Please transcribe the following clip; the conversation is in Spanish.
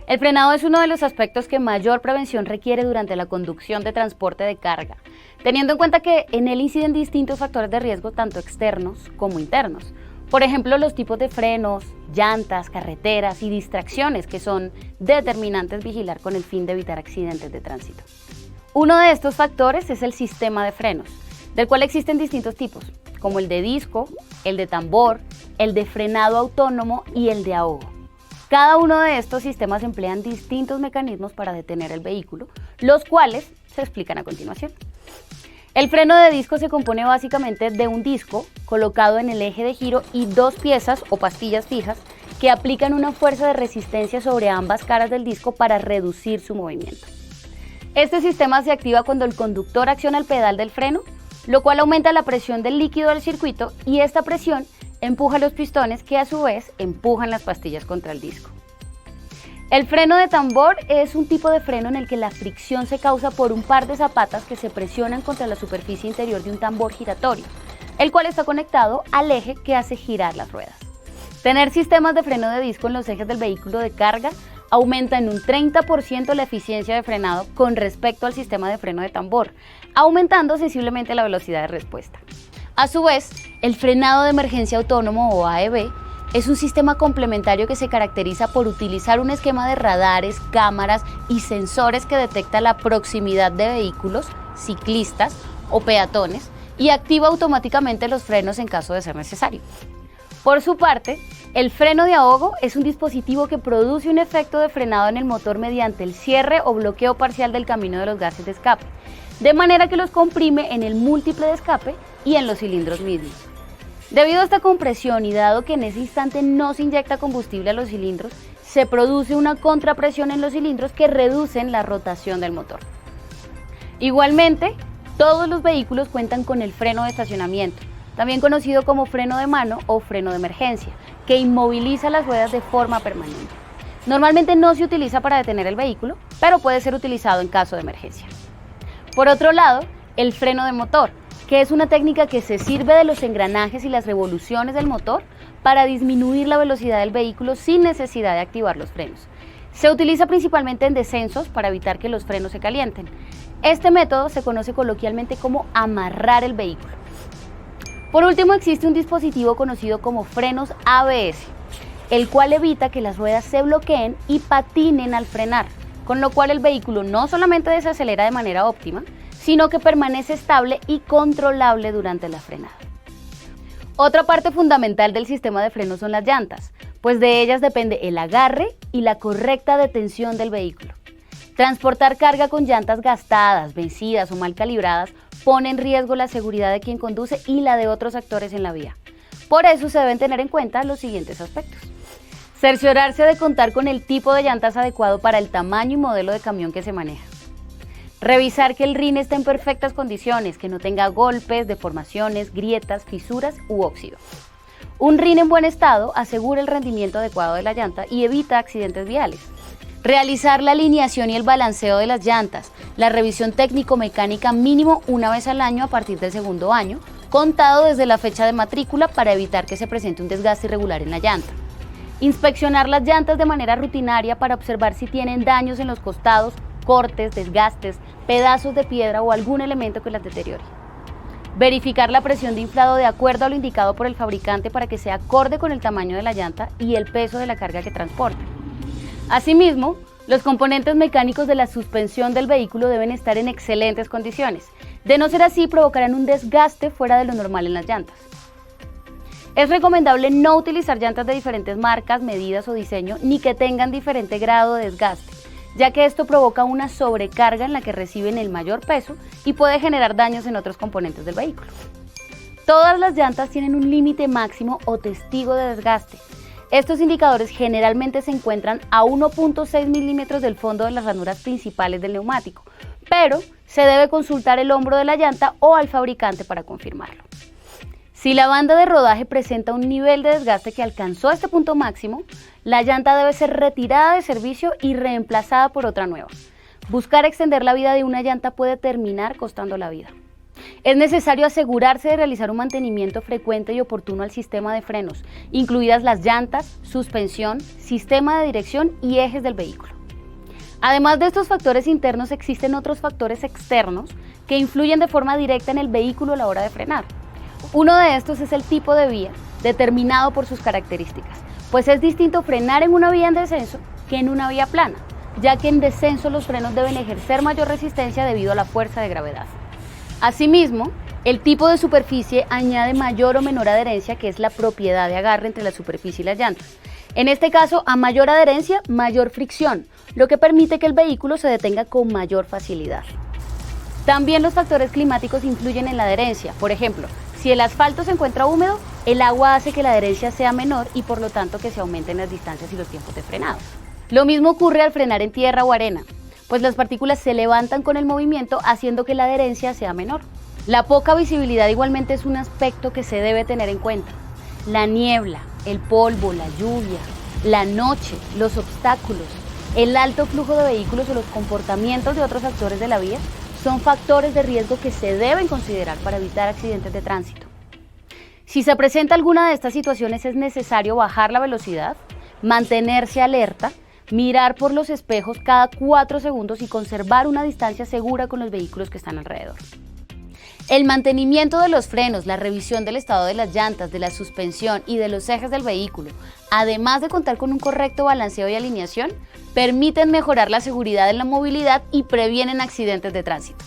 El frenado es uno de los aspectos que mayor prevención requiere durante la conducción de transporte de carga, teniendo en cuenta que en él inciden distintos factores de riesgo tanto externos como internos. Por ejemplo, los tipos de frenos, llantas, carreteras y distracciones que son determinantes vigilar con el fin de evitar accidentes de tránsito. Uno de estos factores es el sistema de frenos, del cual existen distintos tipos, como el de disco, el de tambor, el de frenado autónomo y el de ahogo. Cada uno de estos sistemas emplean distintos mecanismos para detener el vehículo, los cuales se explican a continuación. El freno de disco se compone básicamente de un disco colocado en el eje de giro y dos piezas o pastillas fijas que aplican una fuerza de resistencia sobre ambas caras del disco para reducir su movimiento. Este sistema se activa cuando el conductor acciona el pedal del freno, lo cual aumenta la presión del líquido del circuito y esta presión empuja los pistones que a su vez empujan las pastillas contra el disco. El freno de tambor es un tipo de freno en el que la fricción se causa por un par de zapatas que se presionan contra la superficie interior de un tambor giratorio, el cual está conectado al eje que hace girar las ruedas. Tener sistemas de freno de disco en los ejes del vehículo de carga aumenta en un 30% la eficiencia de frenado con respecto al sistema de freno de tambor, aumentando sensiblemente la velocidad de respuesta. A su vez, el frenado de emergencia autónomo o AEB es un sistema complementario que se caracteriza por utilizar un esquema de radares, cámaras y sensores que detecta la proximidad de vehículos, ciclistas o peatones y activa automáticamente los frenos en caso de ser necesario. Por su parte, el freno de ahogo es un dispositivo que produce un efecto de frenado en el motor mediante el cierre o bloqueo parcial del camino de los gases de escape, de manera que los comprime en el múltiple de escape y en los cilindros mismos. Debido a esta compresión y dado que en ese instante no se inyecta combustible a los cilindros, se produce una contrapresión en los cilindros que reducen la rotación del motor. Igualmente, todos los vehículos cuentan con el freno de estacionamiento, también conocido como freno de mano o freno de emergencia, que inmoviliza las ruedas de forma permanente. Normalmente no se utiliza para detener el vehículo, pero puede ser utilizado en caso de emergencia. Por otro lado, el freno de motor, que es una técnica que se sirve de los engranajes y las revoluciones del motor para disminuir la velocidad del vehículo sin necesidad de activar los frenos. Se utiliza principalmente en descensos para evitar que los frenos se calienten. Este método se conoce coloquialmente como amarrar el vehículo. Por último, existe un dispositivo conocido como frenos ABS, el cual evita que las ruedas se bloqueen y patinen al frenar, con lo cual el vehículo no solamente desacelera de manera óptima, sino que permanece estable y controlable durante la frenada. Otra parte fundamental del sistema de frenos son las llantas, pues de ellas depende el agarre y la correcta detención del vehículo. Transportar carga con llantas gastadas, vencidas o mal calibradas pone en riesgo la seguridad de quien conduce y la de otros actores en la vía. Por eso se deben tener en cuenta los siguientes aspectos. Cerciorarse de contar con el tipo de llantas adecuado para el tamaño y modelo de camión que se maneja. Revisar que el rin esté en perfectas condiciones, que no tenga golpes, deformaciones, grietas, fisuras u óxido. Un rin en buen estado asegura el rendimiento adecuado de la llanta y evita accidentes viales. Realizar la alineación y el balanceo de las llantas, la revisión técnico-mecánica mínimo una vez al año a partir del segundo año, contado desde la fecha de matrícula para evitar que se presente un desgaste irregular en la llanta. Inspeccionar las llantas de manera rutinaria para observar si tienen daños en los costados, cortes, desgastes, pedazos de piedra o algún elemento que las deteriore. Verificar la presión de inflado de acuerdo a lo indicado por el fabricante para que sea acorde con el tamaño de la llanta y el peso de la carga que transporta. Asimismo, los componentes mecánicos de la suspensión del vehículo deben estar en excelentes condiciones. De no ser así, provocarán un desgaste fuera de lo normal en las llantas. Es recomendable no utilizar llantas de diferentes marcas, medidas o diseño, ni que tengan diferente grado de desgaste, ya que esto provoca una sobrecarga en la que reciben el mayor peso y puede generar daños en otros componentes del vehículo. Todas las llantas tienen un límite máximo o testigo de desgaste. Estos indicadores generalmente se encuentran a 1.6 milímetros del fondo de las ranuras principales del neumático, pero se debe consultar el hombro de la llanta o al fabricante para confirmarlo. Si la banda de rodaje presenta un nivel de desgaste que alcanzó este punto máximo, la llanta debe ser retirada de servicio y reemplazada por otra nueva. Buscar extender la vida de una llanta puede terminar costando la vida. Es necesario asegurarse de realizar un mantenimiento frecuente y oportuno al sistema de frenos, incluidas las llantas, suspensión, sistema de dirección y ejes del vehículo. Además de estos factores internos, existen otros factores externos que influyen de forma directa en el vehículo a la hora de frenar. Uno de estos es el tipo de vía, determinado por sus características, pues es distinto frenar en una vía en descenso que en una vía plana, ya que en descenso los frenos deben ejercer mayor resistencia debido a la fuerza de gravedad. Asimismo, el tipo de superficie añade mayor o menor adherencia, que es la propiedad de agarre entre la superficie y las llantas. En este caso, a mayor adherencia, mayor fricción, lo que permite que el vehículo se detenga con mayor facilidad. También los factores climáticos influyen en la adherencia. Por ejemplo, si el asfalto se encuentra húmedo, el agua hace que la adherencia sea menor y por lo tanto que se aumenten las distancias y los tiempos de frenado. Lo mismo ocurre al frenar en tierra o arena, pues las partículas se levantan con el movimiento haciendo que la adherencia sea menor. La poca visibilidad igualmente es un aspecto que se debe tener en cuenta. La niebla, el polvo, la lluvia, la noche, los obstáculos, el alto flujo de vehículos o los comportamientos de otros actores de la vía son factores de riesgo que se deben considerar para evitar accidentes de tránsito. Si se presenta alguna de estas situaciones, es necesario bajar la velocidad, mantenerse alerta, mirar por los espejos cada 4 segundos y conservar una distancia segura con los vehículos que están alrededor. El mantenimiento de los frenos, la revisión del estado de las llantas, de la suspensión y de los ejes del vehículo, además de contar con un correcto balanceo y alineación, permiten mejorar la seguridad en la movilidad y previenen accidentes de tránsito.